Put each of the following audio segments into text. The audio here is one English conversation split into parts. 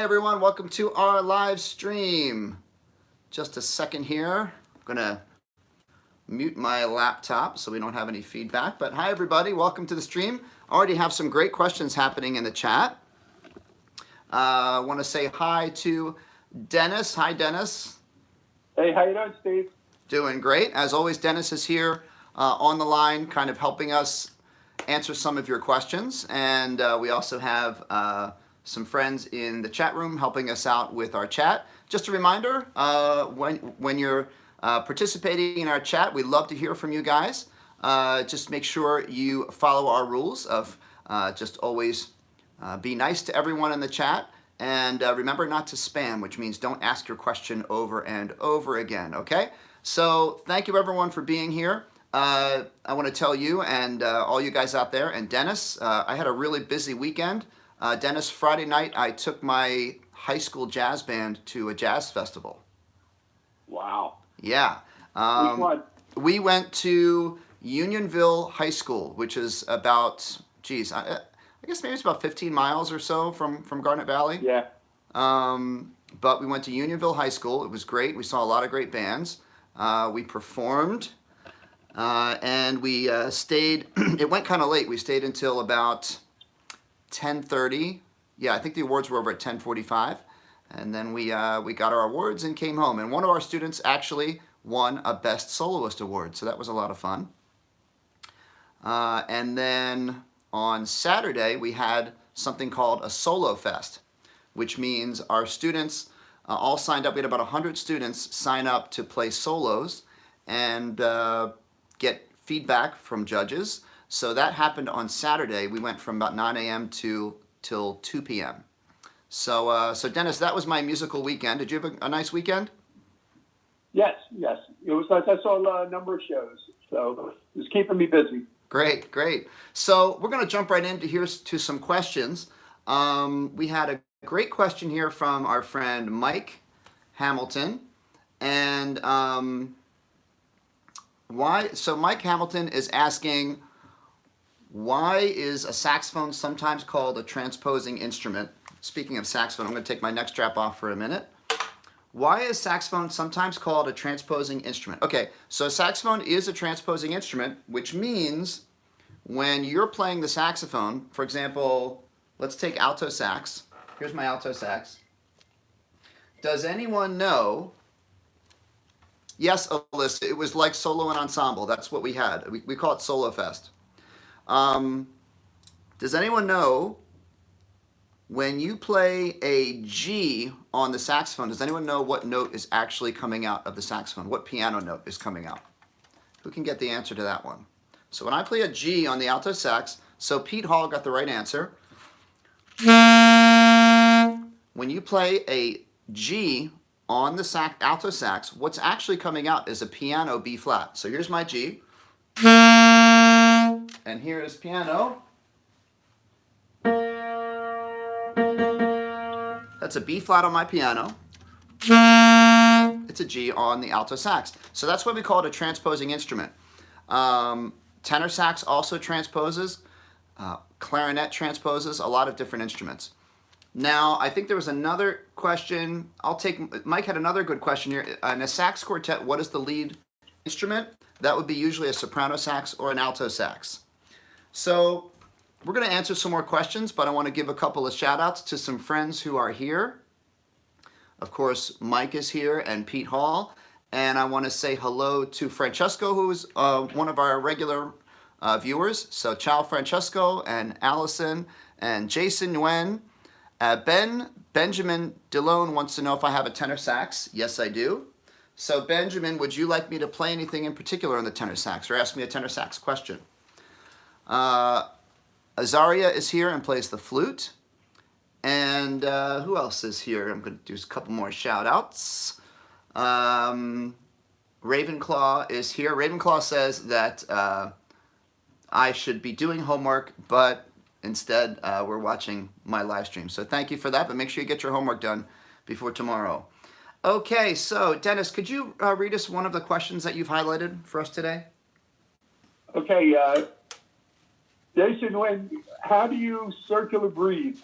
everyone, welcome to our live stream. Just a second here. I'm gonna mute my laptop so we don't have any feedback. But hi everybody, welcome to the stream. I already have some great questions happening in the chat. I want to say hi to Dennis. Hi Dennis. Hey, how you doing, Steve? Doing great. As always, Dennis is here on the line, kind of helping us answer some of your questions. And we also have some friends in the chat room helping us out with our chat. Just a reminder, when you're participating in our chat, we'd love to hear from you guys. Just make sure you follow our rules of just always be nice to everyone in the chat. And remember not to spam, which means don't ask your question over and over again, okay? So thank you everyone for being here. I want to tell you and all you guys out there, and Dennis, I had a really busy weekend. Dennis, Friday night I took my high school jazz band to a jazz festival. Wow. Yeah. Which one? We went to Unionville High School, which is about, geez, I guess maybe it's about 15 miles or so from Garnet Valley. Yeah. But we went to Unionville High School. It was great. We saw a lot of great bands. We performed. And we stayed, it went kind of late. We stayed until about 10:30. Yeah, I think the awards were over at 10:45. And then we got our awards and came home. And one of our students actually won a Best Soloist Award. So that was a lot of fun. And then on Saturday, we had something called a Solo Fest, which means our students all signed up. We had about 100 students sign up to play solos and get feedback from judges. So that happened on Saturday. We went from about 9 a.m. till 2 p.m. So Dennis, that was my musical weekend. Did you have a nice weekend? Yes. It was nice. I saw a number of shows, so it was keeping me busy. Great. So we're going to jump right into here to some questions. We had a great question here from our friend Mike Hamilton, and so Mike Hamilton is asking, why is a saxophone sometimes called a transposing instrument? Speaking of saxophone, I'm going to take my neck strap off for a minute. Why is saxophone sometimes called a transposing instrument? Okay, so a saxophone is a transposing instrument, which means when you're playing the saxophone, for example, let's take alto sax. Here's my alto sax. Does anyone know? Yes, Alyssa, it was like solo and ensemble. That's what we had. We call it Solo Fest. Does anyone know when you play a G on the saxophone, does anyone know what note is actually coming out of the saxophone? What piano note is coming out? Who can get the answer to that one? So when I play a G on the alto sax, so Pete Hall got the right answer. When you play a G on the alto sax, what's actually coming out is a piano B flat. So here's my G, and here is piano. That's a B flat on my piano. It's a G on the alto sax. So that's why we call it a transposing instrument. Tenor sax also transposes. Clarinet transposes, a lot of different instruments. Now, I think there was another question. Mike had another good question here. In a sax quartet, what is the lead instrument? That would be usually a soprano sax or an alto sax. So we're going to answer some more questions, but I want to give a couple of shout outs to some friends who are here. Of course, Mike is here and Pete Hall. And I want to say hello to Francesco, who is one of our regular viewers. So ciao Francesco and Allison and Jason Nguyen. Benjamin Delone wants to know if I have a tenor sax. Yes, I do. So Benjamin, would you like me to play anything in particular on the tenor sax or ask me a tenor sax question? Azaria is here and plays the flute. And who else is here? I'm going to do a couple more shout outs. Ravenclaw is here. Ravenclaw says that I should be doing homework, but instead we're watching my live stream. So thank you for that, but make sure you get your homework done before tomorrow. Okay, so Dennis, could you read us one of the questions that you've highlighted for us today? Okay, Jason, how do you circular breathe?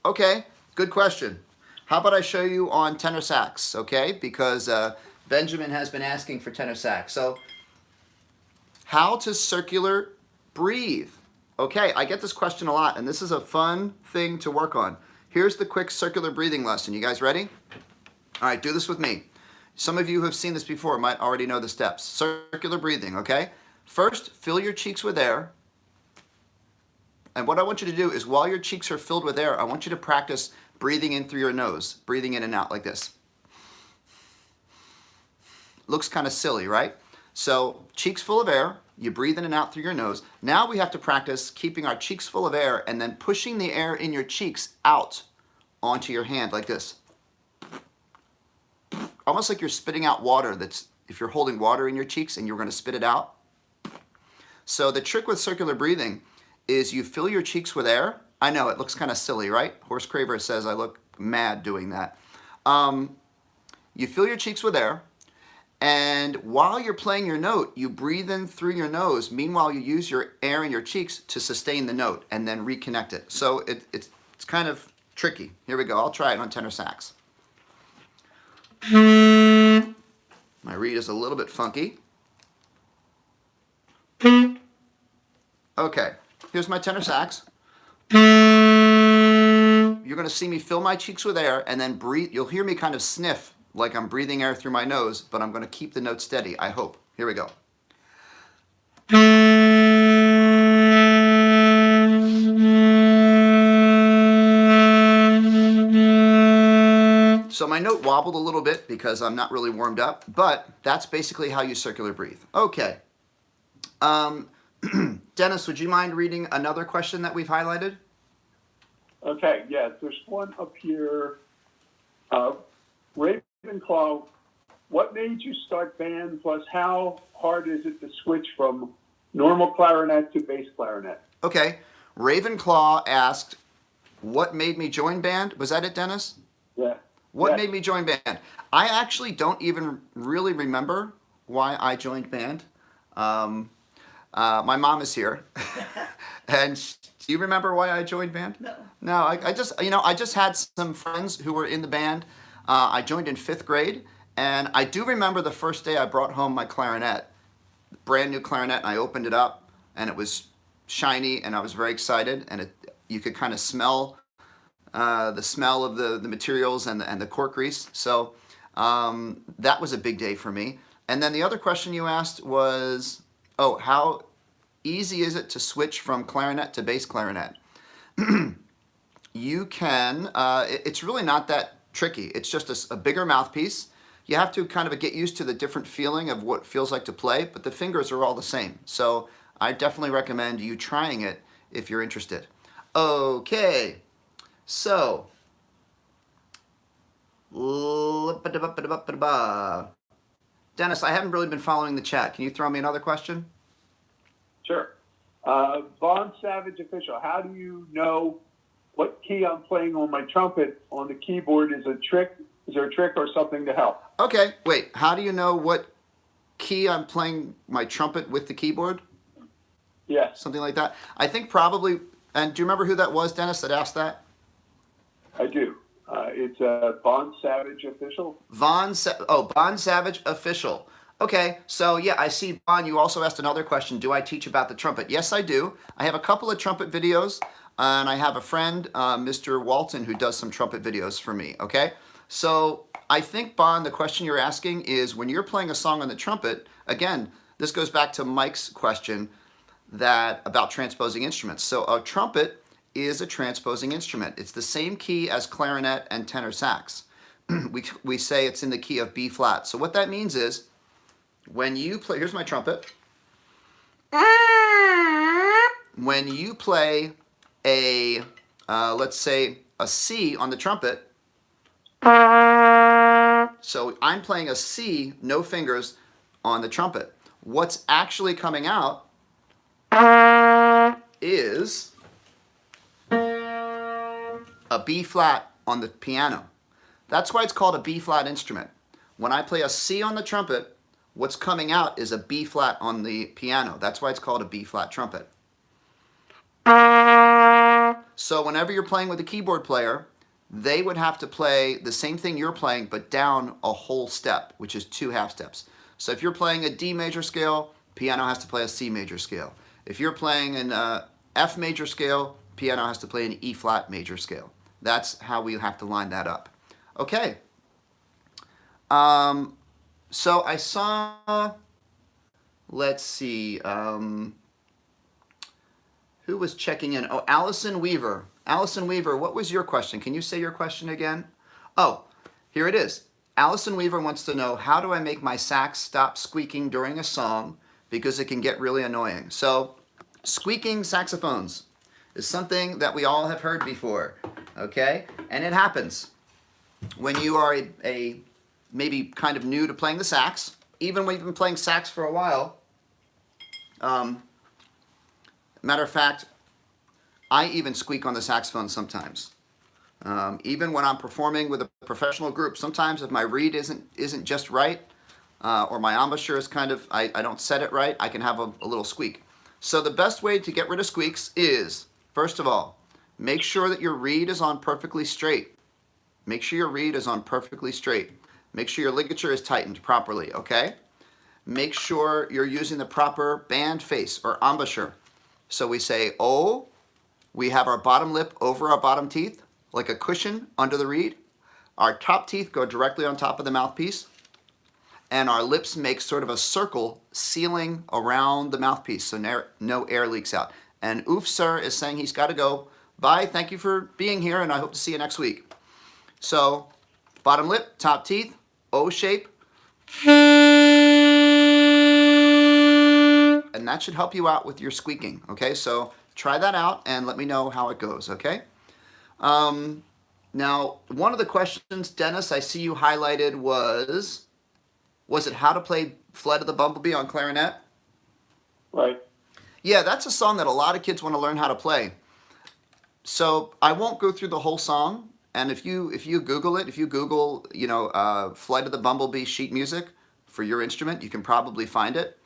Okay, Good question. How about I show you on tenor sax, okay? Because Benjamin has been asking for tenor sax. So, how to circular breathe. Okay, I get this question a lot, and this is a fun thing to work on. Here's the quick circular breathing lesson. You guys ready? All right, do this with me. Some of you who have seen this before might already know the steps. Circular breathing, okay? First, fill your cheeks with air. And what I want you to do is while your cheeks are filled with air, I want you to practice breathing in through your nose, breathing in and out like this. Looks kind of silly, right? So cheeks full of air, you breathe in and out through your nose. Now we have to practice keeping our cheeks full of air and then pushing the air in your cheeks out onto your hand like this. Almost like you're spitting out water that's, if you're holding water in your cheeks and you're going to spit it out. So the trick with circular breathing is you fill your cheeks with air. I know it looks kind of silly, right? Horse Craver says I look mad doing that. You fill your cheeks with air, and while you're playing your note, you breathe in through your nose. Meanwhile, you use your air in your cheeks to sustain the note and then reconnect it. So it's kind of tricky. Here we go. I'll try it on tenor sax. My reed is a little bit funky. Okay, here's my tenor sax. You're going to see me fill my cheeks with air and then breathe. You'll hear me kind of sniff like I'm breathing air through my nose, but I'm going to keep the note steady, I hope. Here we go. So my note wobbled a little bit because I'm not really warmed up, but that's basically how you circular breathe. Okay. Dennis, would you mind reading another question that we've highlighted? Okay, yes, there's one up here. Ravenclaw, what made you start band, plus how hard is it to switch from normal clarinet to bass clarinet? Okay, Ravenclaw asked, what made me join band? Was that it, Dennis? Yeah. What Yes. made me join band? I actually don't even really remember why I joined band. My mom is here. And do you remember why I joined band? No. No, I just had some friends who were in the band. I joined in 5th grade, and I do remember the first day I brought home my clarinet, brand new clarinet, and I opened it up, and it was shiny, and I was very excited, and you could kind of smell the smell of the materials and the cork grease. So that was a big day for me. And then the other question you asked was, how easy is it to switch from clarinet to bass clarinet? You can, it's really not that tricky. It's just a bigger mouthpiece. You have to kind of get used to the different feeling of what it feels like to play, but the fingers are all the same. So I definitely recommend you trying it if you're interested. Okay, so Dennis, I haven't really been following the chat. Can you throw me another question? Sure. Vaughn Savage Official, how do you know what key I'm playing on my trumpet on the keyboard? Is there a trick or something to help? Okay, wait. How do you know what key I'm playing my trumpet with the keyboard? Yes, Something like that. I think probably, and do you remember who that was, Dennis, that asked that? I do. It's Vaughn Savage Official. Vaughn Savage Official. Okay, so yeah, I see, Vaughn, you also asked another question. Do I teach about the trumpet? Yes, I do. I have a couple of trumpet videos, and I have a friend, Mr. Walton, who does some trumpet videos for me, okay? So I think, Vaughn, the question you're asking is when you're playing a song on the trumpet, again, this goes back to Mike's question about transposing instruments. So a trumpet is a transposing instrument. It's the same key as clarinet and tenor sax. We say it's in the key of B flat. So what that means is when you play, here's my trumpet. When you play let's say a C on the trumpet, so I'm playing a C, no fingers, on the trumpet. What's actually coming out is a B flat on the piano. That's why it's called a B flat instrument. When I play a C on the trumpet, what's coming out is a B flat on the piano. That's why it's called a B flat trumpet. So whenever you're playing with a keyboard player, they would have to play the same thing you're playing, but down a whole step, which is 2 half steps. So if you're playing a D major scale, piano has to play a C major scale. If you're playing an F major scale, piano has to play an E flat major scale. That's how we have to line that up. Okay. So I saw, let's see, who was checking in? Oh, Allison Weaver. Allison Weaver, what was your question? Can you say your question again? Oh, here it is. Allison Weaver wants to know, how do I make my sax stop squeaking during a song because it can get really annoying? So, squeaking saxophones is something that we all have heard before, okay? And it happens when you are a maybe kind of new to playing the sax, even when you've been playing sax for a while. Matter of fact, I even squeak on the saxophone sometimes. Even when I'm performing with a professional group, sometimes if my reed isn't just right, or my embouchure is kind of, I don't set it right, I can have a little squeak. So the best way to get rid of squeaks is, first of all, make sure that your reed is on perfectly straight. Make sure your reed is on perfectly straight. Make sure your ligature is tightened properly, okay? Make sure you're using the proper band face or embouchure. So we say O, we have our bottom lip over our bottom teeth, like a cushion under the reed. Our top teeth go directly on top of the mouthpiece, and our lips make sort of a circle sealing around the mouthpiece so no air leaks out. And Oof Sir is saying he's got to go. Bye, thank you for being here, and I hope to see you next week. So, bottom lip, top teeth, O shape. And that should help you out with your squeaking, okay? So try that out and let me know how it goes, okay? Now, one of the questions, Dennis, I see you highlighted was it how to play Flight of the Bumblebee on clarinet? Right. Yeah, that's a song that a lot of kids want to learn how to play. So I won't go through the whole song. And if you Google it, if you Google, Flight of the Bumblebee sheet music for your instrument, you can probably find it.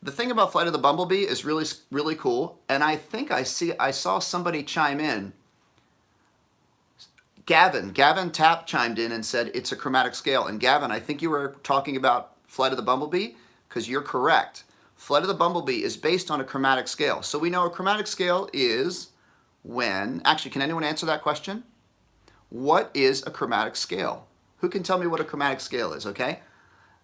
The thing about Flight of the Bumblebee is really, really cool. And I think I saw somebody chime in. Gavin Tapp chimed in and said it's a chromatic scale. And Gavin, I think you were talking about Flight of the Bumblebee, because you're correct. Flight of the Bumblebee is based on a chromatic scale. So we know a chromatic scale is when, actually, can anyone answer that question? What is a chromatic scale? Who can tell me what a chromatic scale is, okay?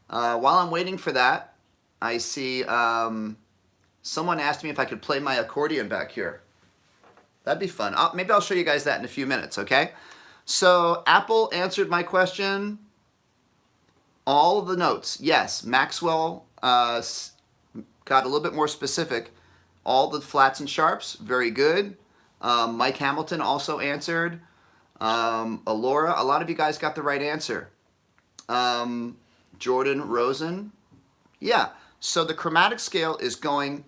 While I'm waiting for that, I see someone asked me if I could play my accordion back here. That'd be fun. Maybe I'll show you guys that in a few minutes, okay? So Apple answered my question. All the notes, yes. Maxwell got a little bit more specific. All the flats and sharps, very good. Mike Hamilton also answered. Alora, a lot of you guys got the right answer. Jordan Rosen, yeah. So the chromatic scale is going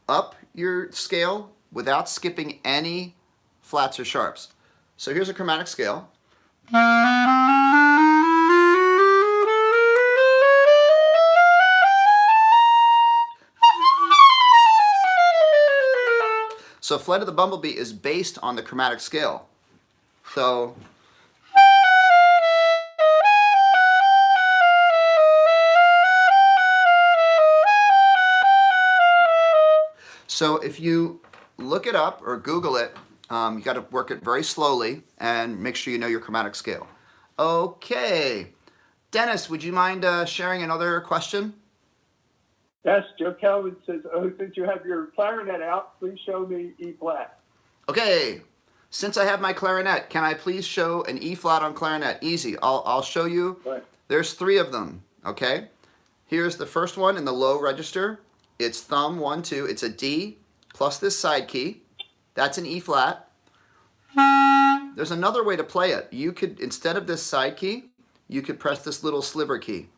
up your scale without skipping any flats or sharps. So here's a chromatic scale. So Flight of the Bumblebee is based on the chromatic scale. So if you look it up or Google it, you got to work it very slowly and make sure you know your chromatic scale. Okay. Dennis, would you mind sharing another question? Yes, Joe Kelvin says, since you have your clarinet out, please show me E flat. Okay. Since I have my clarinet, can I please show an E flat on clarinet? Easy. I'll show you. Right. There's 3 of them, okay? Here's the first one in the low register. It's thumb 1, 2. It's a D plus this side key. That's an E flat. There's another way to play it. You could, instead of this side key, you could press this little sliver key.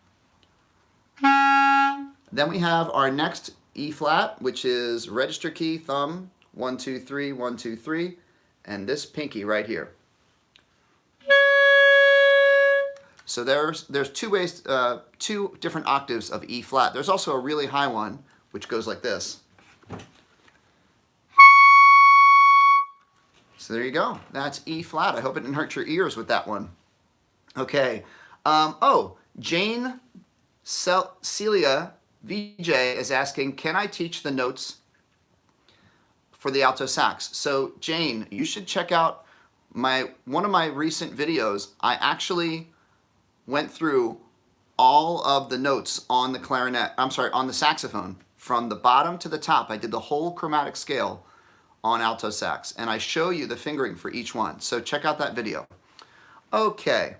Then we have our next E flat, which is register key, thumb, 1, 2, 3, 1, 2, 3, and this pinky right here. So there's 2 ways, 2 different octaves of E flat. There's also a really high one, which goes like this. So there you go. That's E flat. I hope it didn't hurt your ears with that one. Okay. Oh, Jane Celia VJ is asking, can I teach the notes for the alto sax? So Jane, you should check out one of my recent videos. I actually went through all of the notes on the clarinet, on the saxophone, from the bottom to the top. I did the whole chromatic scale on alto sax, and I show you the fingering for each one. So check out that video. Okay,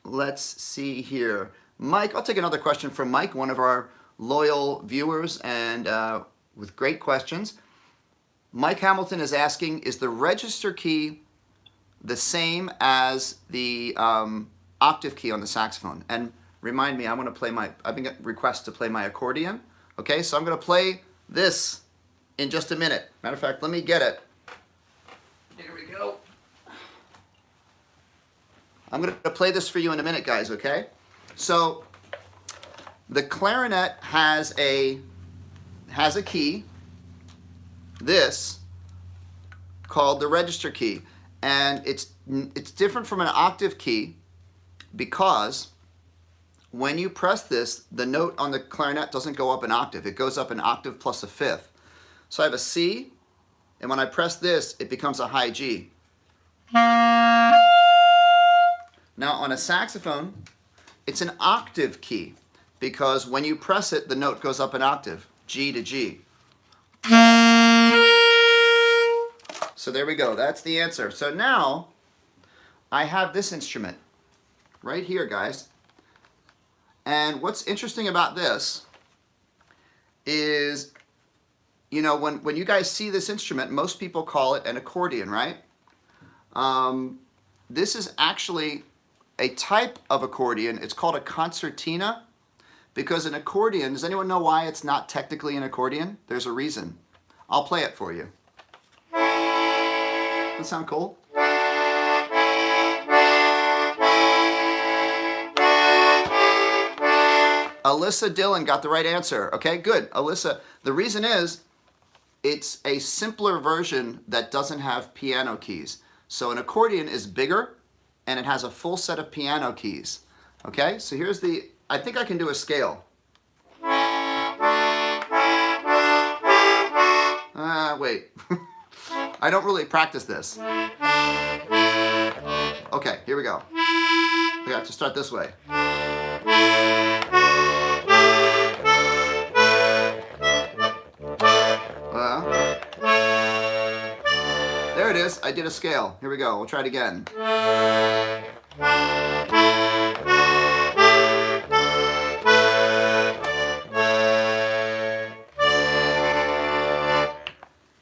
let's see here. Mike, I'll take another question from Mike, one of our loyal viewers, and with great questions. Mike Hamilton is asking, is the register key the same as the octave key on the saxophone? And remind me, I've been getting requests to play my accordion. Okay, so I'm going to play this in just a minute. Matter of fact, let me get it. Here we go. I'm going to play this for you in a minute, guys, okay? So the clarinet has a key, this, called the register key. And it's different from an octave key because when you press this, the note on the clarinet doesn't go up an octave. It goes up an octave plus a fifth. So I have a C, and when I press this, it becomes a high G. Now on a saxophone, it's an octave key because when you press it, the note goes up an octave, G to G. So there we go, that's the answer. So now I have this instrument right here, guys. And what's interesting about this is, you know, when you guys see this instrument, most people call it an accordion, right? This is actually a type of accordion. It's called a concertina because an accordion, does anyone know why it's not technically an accordion? There's a reason. I'll play it for you. Does that sound cool? Alyssa Dillon got the right answer. Okay, good. Alyssa, the reason is it's a simpler version that doesn't have piano keys. So an accordion is bigger and it has a full set of piano keys. Okay, so here's I think I can do a scale. Wait. I don't really practice this. Okay, here we go. We have to start this way. There it is. I did a scale. Here we go. We'll try it again. Isn't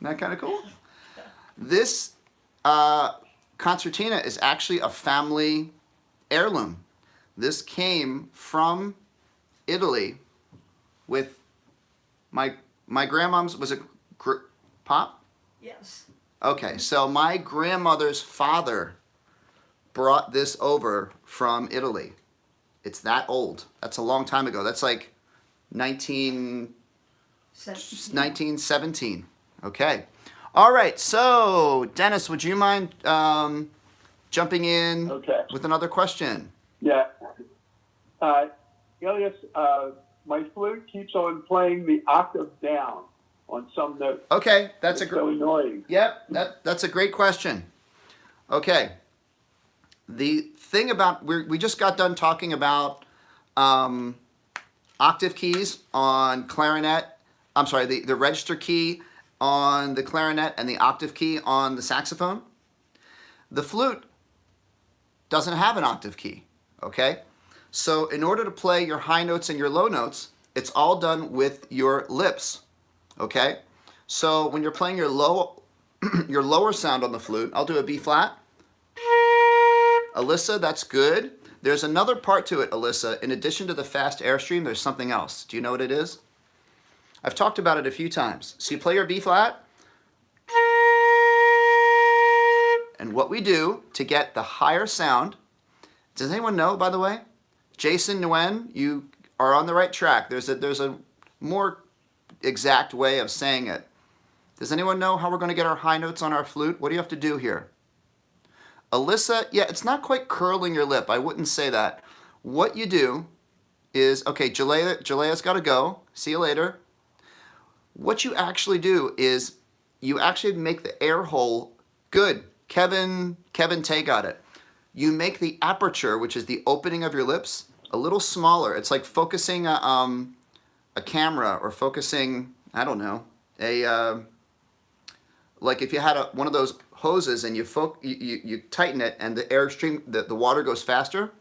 that kind of cool? This concertina is actually a family heirloom. This came from Italy with my grandmom's, was it Pop? Yes. Okay, so my grandmother's father brought this over from Italy. It's that old. That's a long time ago. That's like 1917. Okay. All right, so Dennis, would you mind jumping in with another question? Yeah. Elias, my flute keeps on playing the octave down on some notes. Okay, that's so annoying. Yep, that's a great question. Okay. The thing about, we just got done talking about octave keys on clarinet. I'm sorry, the register key on the clarinet and the octave key on the saxophone. The flute doesn't have an octave key, okay? So in order to play your high notes and your low notes, it's all done with your lips, okay? So when you're playing your lower sound on the flute, I'll do a B flat. Alyssa, that's good. There's another part to it, Alyssa. In addition to the fast airstream, there's something else. Do you know what it is? I've talked about it a few times. So you play your B flat. And what we do to get the higher sound, does anyone know, by the way? Jason Nguyen, you are on the right track. There's a more exact way of saying it. Does anyone know how we're going to get our high notes on our flute? What do you have to do here? Alyssa, yeah, it's not quite curling your lip. I wouldn't say that. What you do is, okay, Jalea's got to go. See you later. What you actually do is you actually make the air hole good. Kevin Tay got it. You make the aperture, which is the opening of your lips, a little smaller. It's like focusing a camera or focusing, I don't know, like if you had one of those hoses and you tighten it and the air stream, the water goes faster.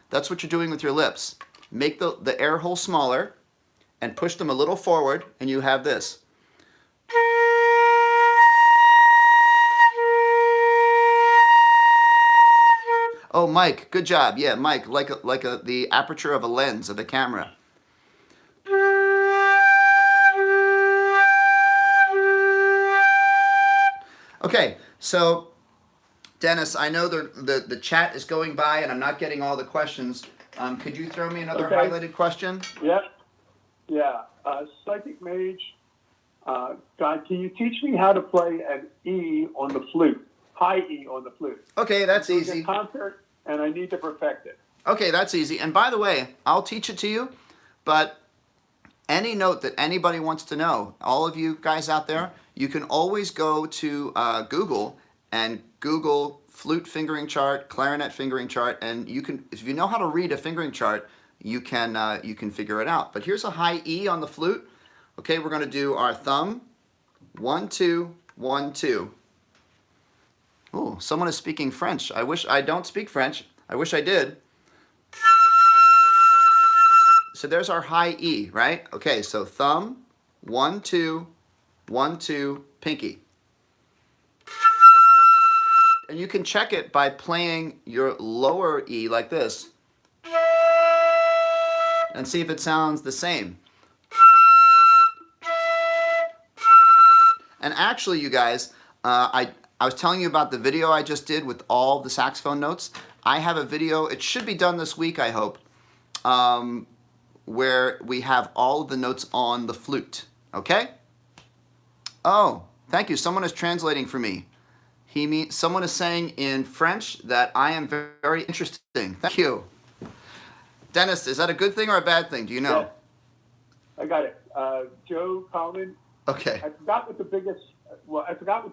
That's what you're doing with your lips. Make the air hole smaller and push them a little forward, and you have this. Oh, Mike, good job. Yeah, Mike, like the aperture of a lens of a camera. Okay, so Dennis, I know the chat is going by and I'm not getting all the questions. Could you throw me another highlighted question? Yep. Yeah. Psychic Mage, God, can you teach me how to play an E on the flute? High E on the flute. Okay, that's easy. It's a concert, and I need to perfect it. Okay, that's easy. And by the way, I'll teach it to you, but any note that anybody wants to know, all of you guys out there, you can always go to Google and Google flute fingering chart, clarinet fingering chart, and you can, if you know how to read a fingering chart, you can figure it out. But here's a high E on the flute. Okay, we're going to do our thumb, 1, 2, 1, 2. Oh, someone is speaking French. I don't speak French. I wish I did. So there's our high E, right? Okay, so thumb, 1, 2, 1, 2, pinky. And you can check it by playing your lower E like this. And see if it sounds the same. And actually, you guys, I was telling you about the video I just did with all the saxophone notes. I have a video, it should be done this week, I hope, where we have all of the notes on the flute, okay? Oh, thank you, someone is translating for me. Someone is saying in French that I am very, very interesting. Thank you. Dennis, is that a good thing or a bad thing? Do you know? Yeah. I got it. Joe Coleman. Okay. I forgot what the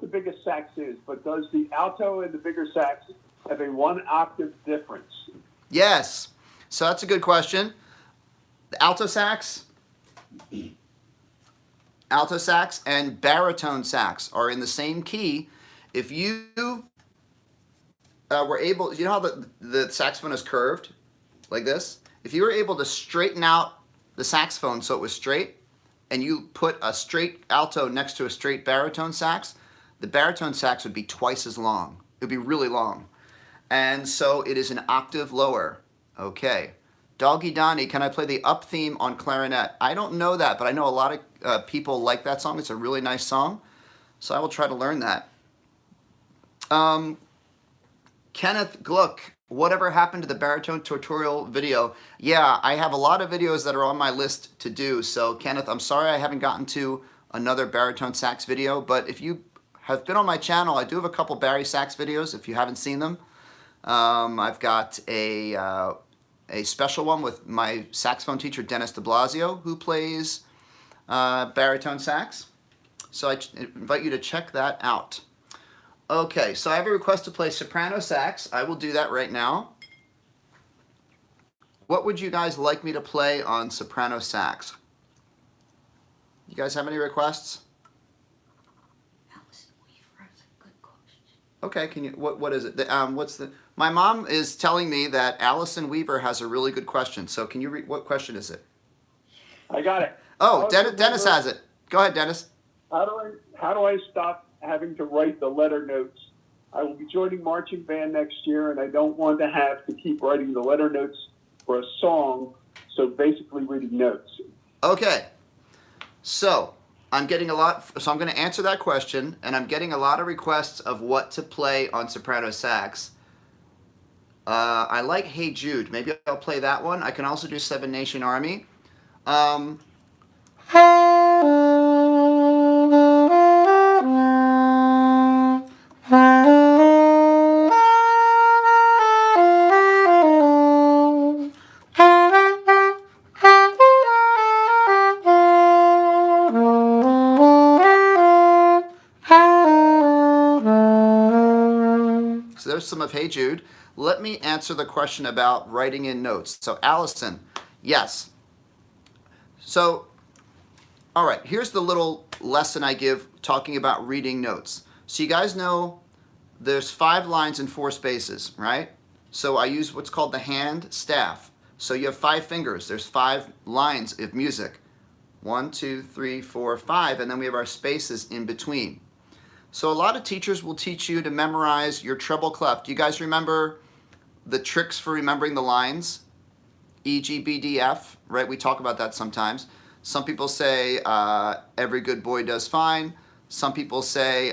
biggest sax is, but does the alto and the bigger sax have a 1 octave difference? Yes. So that's a good question. The alto sax and baritone sax are in the same key. If you were able, you know how the saxophone is curved like this? If you were able to straighten out the saxophone so it was straight, and you put a straight alto next to a straight baritone sax, the baritone sax would be twice as long. It would be really long. And so it is an octave lower. Okay. Doggy Donnie, can I play the up theme on clarinet? I don't know that, but I know a lot of people like that song. It's a really nice song. So I will try to learn that. Kenneth Gluck, whatever happened to the baritone tutorial video? Yeah, I have a lot of videos that are on my list to do. So Kenneth, I'm sorry I haven't gotten to another baritone sax video, but if you have been on my channel, I do have a couple bari sax videos if you haven't seen them. I've got a special one with my saxophone teacher, Dennis de Blasio, who plays baritone sax. So I invite you to check that out. Okay, so I have a request to play soprano sax. I will do that right now. What would you guys like me to play on soprano sax? You guys have any requests? Allison Weaver has a good question. Okay, can you, what is it? My mom is telling me that Allison Weaver has a really good question. So can you read, what question is it? I got it. Oh, Dennis has it. Go ahead, Dennis. How do I stop having to write the letter notes? I will be joining marching band next year, and I don't want to have to keep writing the letter notes for a song. So basically, reading notes. Okay. So I'm getting a lot. So I'm going to answer that question, and I'm getting a lot of requests of what to play on soprano sax. I like Hey Jude. Maybe I'll play that one. I can also do Seven Nation Army. some of Hey Jude. Let me answer the question about writing in notes. So Allison, yes. So, all right, here's the little lesson I give talking about reading notes. So you guys know there's 5 lines and 4 spaces, right? So I use what's called the hand staff. So you have 5 fingers. There's 5 lines of music. 1, 2, 3, 4, 5, and then we have our spaces in between. So a lot of teachers will teach you to memorize your treble clef. Do you guys remember the tricks for remembering the lines? E, G, B, D, F, right? We talk about that sometimes. Some people say every good boy does fine. Some people say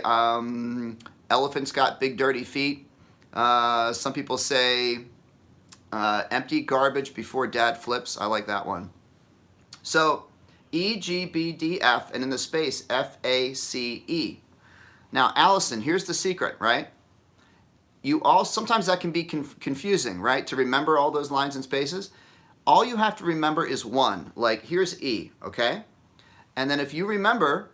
elephants got big dirty feet. Some people say empty garbage before dad flips. I like that one. So E, G, B, D, F, and in the space F, A, C, E. Now, Allison, here's the secret, right? Sometimes that can be confusing, right? To remember all those lines and spaces. All you have to remember is one. Like, here's E, okay? And then if you remember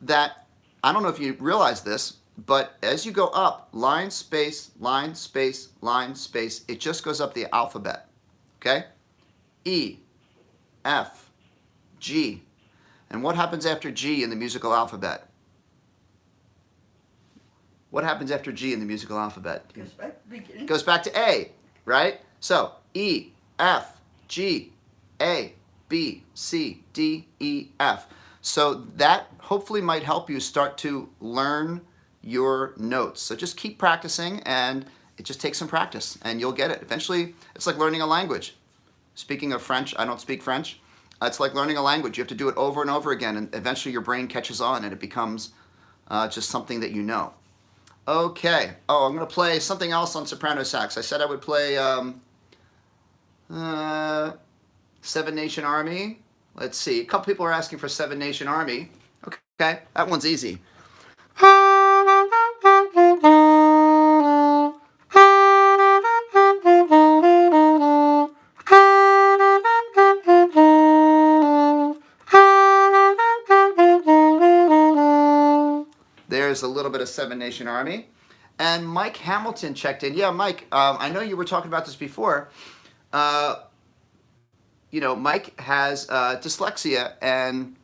that, I don't know if you realize this, but as you go up, line, space, line, space, line, space, it just goes up the alphabet, okay? E, F, G. And what happens after G in the musical alphabet? What happens after G in the musical alphabet? Goes back to the beginning. Goes back to A, right? So E, F, G, A, B, C, D, E, F. So that hopefully might help you start to learn your notes. So just keep practicing, and it just takes some practice and you'll get it. Eventually, it's like learning a language. Speaking of French, I don't speak French. It's like learning a language. You have to do it over and over again, and eventually your brain catches on and it becomes just something that you know. Okay. Oh, I'm going to play something else on soprano sax. I said I would play Seven Nation Army. Let's see. A couple people are asking for Seven Nation Army. Okay. That one's easy. There's a little bit of Seven Nation Army. And Mike Hamilton checked in. Yeah, Mike, I know you were talking about this before. Mike has dyslexia, and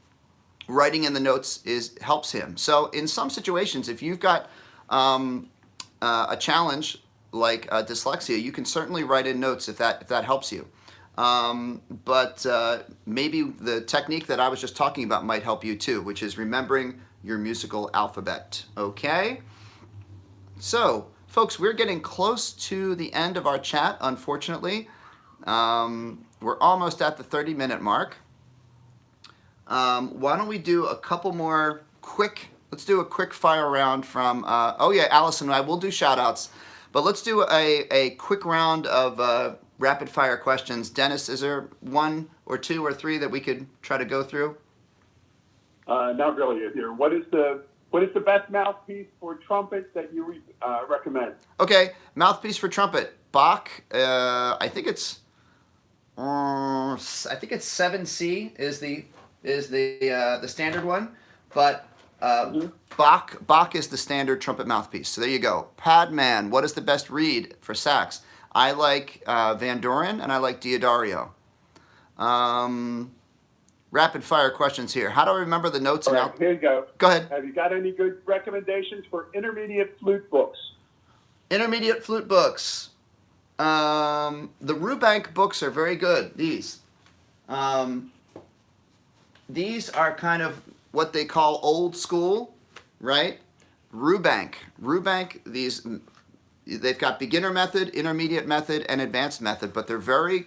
writing in the notes helps him. So in some situations, if you've got a challenge like dyslexia, you can certainly write in notes if that helps you. But maybe the technique that I was just talking about might help you too, which is remembering your musical alphabet. Okay? So, folks, we're getting close to the end of our chat, unfortunately. We're almost at the 30-minute mark. Why don't we do a couple more let's do a quick fire round from, Allison, I will do shout outs, but let's do a quick round of rapid fire questions. Dennis, is there 1 or 2 or 3 that we could try to go through? Not really here. What is the best mouthpiece for trumpet that you recommend? Okay, mouthpiece for trumpet. Bach, I think it's 7C is the standard one, but Bach is the standard trumpet mouthpiece. So there you go. Padman, what is the best reed for sax? I like Van Doren and I like Diodario. Rapid fire questions here. How do I remember the notes? All right, here you go. Go ahead. Have you got any good recommendations for intermediate flute books? Intermediate flute books. The Rubank books are very good. These are kind of what they call old school, right? Rubank, they've got beginner method, intermediate method, and advanced method, but they're very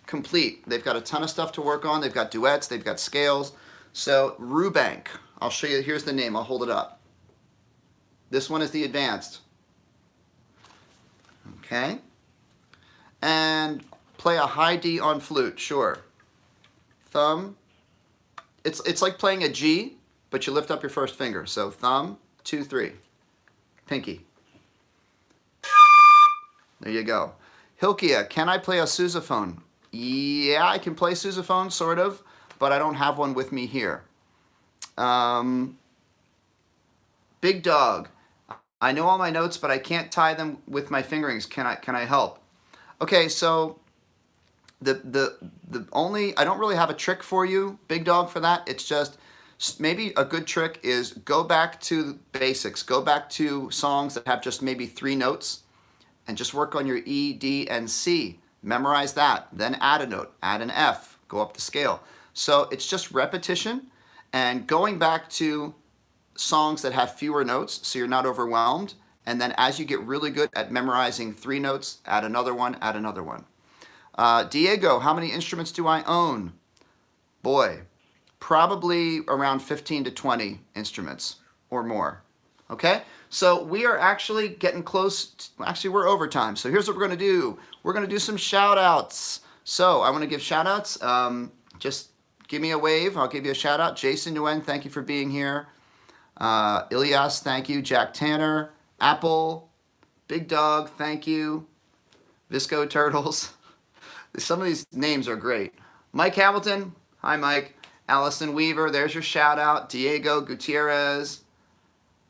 complete. They've got a ton of stuff to work on. They've got duets, they've got scales. So Rubank, I'll show you, here's the name, I'll hold it up. This one is the advanced. Okay. And play a high D on flute, sure. Thumb. It's like playing a G, but you lift up your first finger. So thumb, 2, 3. Pinky. There you go. Hilkia, can I play a sousaphone? Yeah, I can play sousaphone, sort of, but I don't have one with me here. Big Dog. I know all my notes, but I can't tie them with my fingerings. Can I help? Okay, so the only, I don't really have a trick for you, Big Dog, for that. It's just maybe a good trick is go back to the basics. Go back to songs that have just maybe 3 notes and just work on your E, D, and C. Memorize that. Then add a note, add an F, go up the scale. So it's just repetition and going back to songs that have fewer notes so you're not overwhelmed. And then as you get really good at memorizing 3 notes, add another one, add another one. Diego, how many instruments do I own? Boy, probably around 15 to 20 instruments or more. Okay? So we are actually getting close. Actually, we're over time. So here's what we're going to do. We're going to do some shout outs. So I want to give shout outs. Just give me a wave. I'll give you a shout out. Jason Nguyen, thank you for being here. Ilyas, thank you. Jack Tanner, Apple, Big Dog, thank you. Visco Turtles. Some of these names are great. Mike Hamilton, hi Mike. Allison Weaver, there's your shout out. Diego Gutierrez,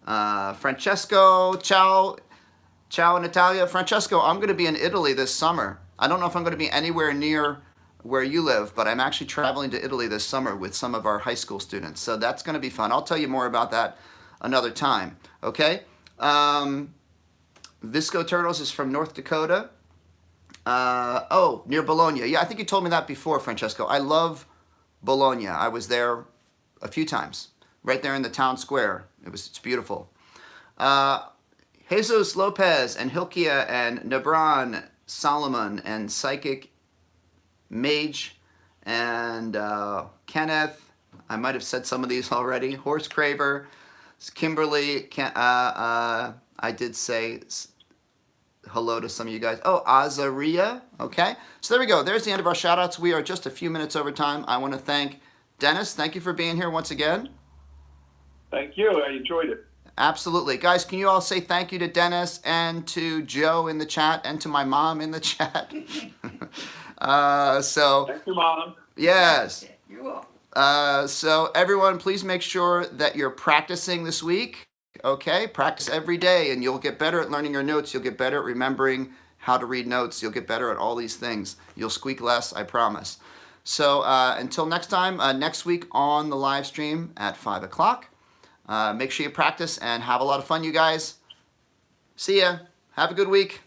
Francesco, ciao Natalia. Francesco, I'm going to be in Italy this summer. I don't know if I'm going to be anywhere near where you live, but I'm actually traveling to Italy this summer with some of our high school students. So that's going to be fun. I'll tell you more about that another time. Okay? Visco Turtles is from North Dakota. Near Bologna. Yeah, I think you told me that before, Francesco. I love Bologna. I was there a few times, right there in the town square. It's beautiful. Jesus Lopez and Hilkia and Nebran Solomon and Psychic Mage and Kenneth. I might have said some of these already. Horse Craver, Kimberly. I did say hello to some of you guys. Oh, Azaria. Okay. So there we go. There's the end of our shout outs. We are just a few minutes over time. I want to thank Dennis. Thank you for being here once again. Thank you. I enjoyed it. Absolutely. Guys, can you all say thank you to Dennis and to Joe in the chat and to my mom in the chat? Thank you, Mom. Yes. You're welcome. So everyone, please make sure that you're practicing this week. Okay, practice every day and you'll get better at learning your notes. You'll get better at remembering how to read notes. You'll get better at all these things. You'll squeak less, I promise. So until next time, next week on the live stream at 5 o'clock, make sure you practice and have a lot of fun, you guys. See ya. Have a good week.